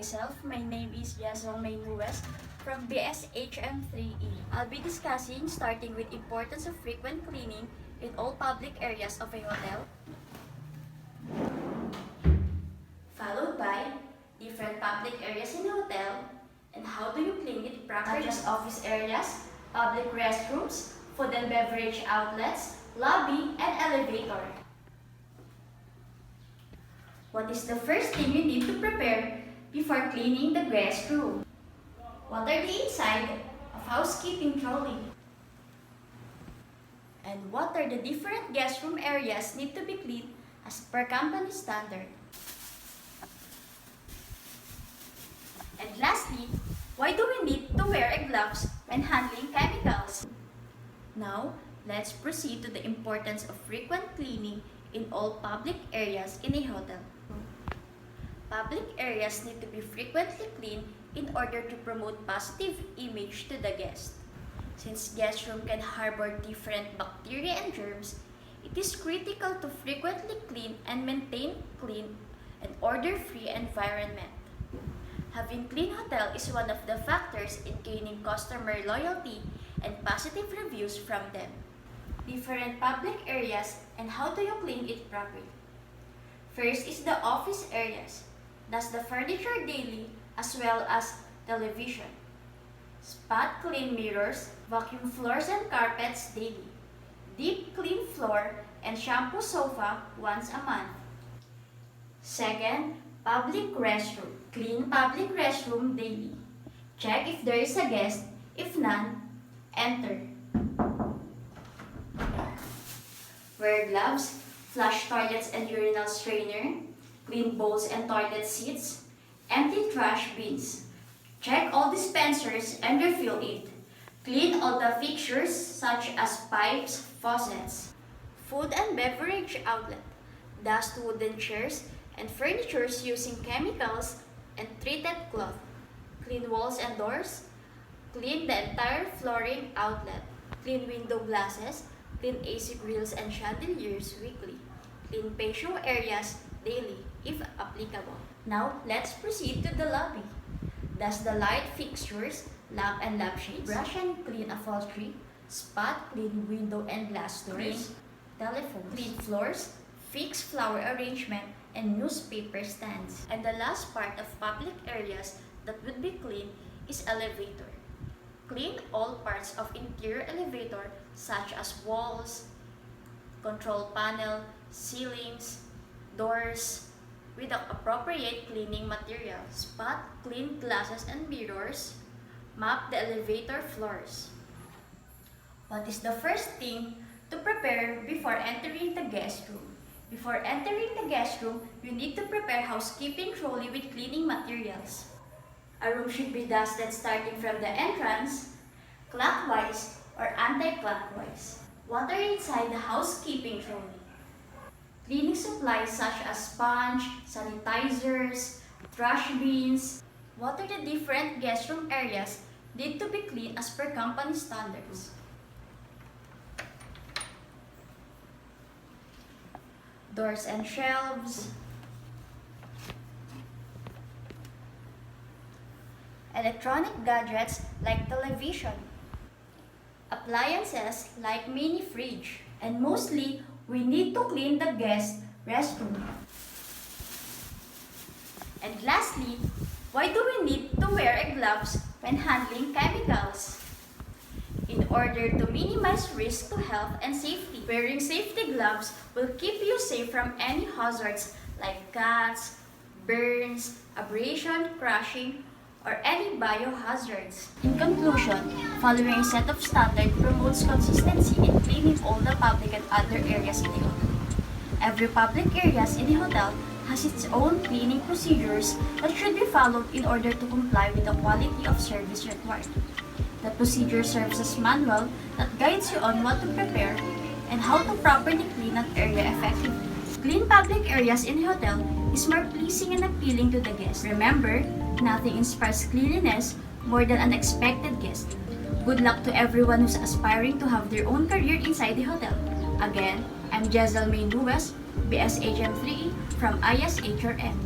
myself. My name is Yazong West from BSHM3E. I'll be discussing starting with importance of frequent cleaning in all public areas of a hotel, followed by different public areas in a hotel and how do you clean it properly, such as office areas, public restrooms, food and beverage outlets, lobby, and elevator. What is the first thing you need to prepare before cleaning the guest room? What are the inside of housekeeping trolley? And what are the different guest room areas need to be cleaned as per company standard? And lastly, why do we need to wear a gloves when handling chemicals? Now, let's proceed to the importance of frequent cleaning in all public areas in a hotel. Public areas need to be frequently cleaned in order to promote positive image to the guest. Since guest room can harbor different bacteria and germs, it is critical to frequently clean and maintain clean and odor-free environment. Having clean hotel is one of the factors in gaining customer loyalty and positive reviews from them. Different public areas and how do you clean it properly? First is the office areas. Dust the furniture daily as well as television. Spot clean mirrors, vacuum floors and carpets daily. Deep clean floor and shampoo sofa once a month. Second, public restroom. Clean public restroom daily. Check if there is a guest. If none, enter. Wear gloves, flush toilets and urinal strainer, clean bowls and toilet seats, empty trash bins. Check all dispensers and refill it. Clean all the fixtures such as pipes, faucets. Food and beverage outlet. Dust wooden chairs and furniture using chemicals and treated cloth. Clean walls and doors. Clean the entire flooring outlet. Clean window glasses. Clean AC grills and chandeliers weekly. Clean patio areas daily, if applicable. Now, let's proceed to the lobby. Dust the light fixtures, lamp and lampshades, brush and clean upholstery, spot clean window and glass doors, clean telephones, clean floors, fix flower arrangement, and newspaper stands. And the last part of public areas that would be cleaned is elevator. Clean all parts of interior elevator such as walls, control panel, ceilings, doors, with appropriate cleaning material. Spot clean glasses and mirrors. Mop the elevator floors. What is the first thing to prepare before entering the guest room? Before entering the guest room, you need to prepare housekeeping trolley with cleaning materials. A room should be dusted starting from the entrance, clockwise or anti-clockwise. What are inside the housekeeping trolley? Cleaning supplies such as sponge, sanitizers, trash bins. What are the different guest room areas need to be cleaned as per company standards? Doors and shelves. Electronic gadgets like television. Appliances like mini fridge. And mostly, we need to clean the guest restroom. And lastly, why do we need to wear gloves when handling chemicals? In order to minimize risk to health and safety. Wearing safety gloves will keep you safe from any hazards like cuts, burns, abrasion, crushing, or any biohazards. In conclusion, following a set of standards promotes consistency in cleaning all the public and other areas in the hotel. Every public areas in the hotel has its own cleaning procedures that should be followed in order to comply with the quality of service required. The procedure serves as manual that guides you on what to prepare and how to properly clean an area effectively. Clean public areas in a hotel is more pleasing and appealing to the guest. Remember, nothing inspires cleanliness more than an expected guest. Good luck to everyone who's aspiring to have their own career inside the hotel. Again, I'm Jezal West, BSHM3E from ISHRM.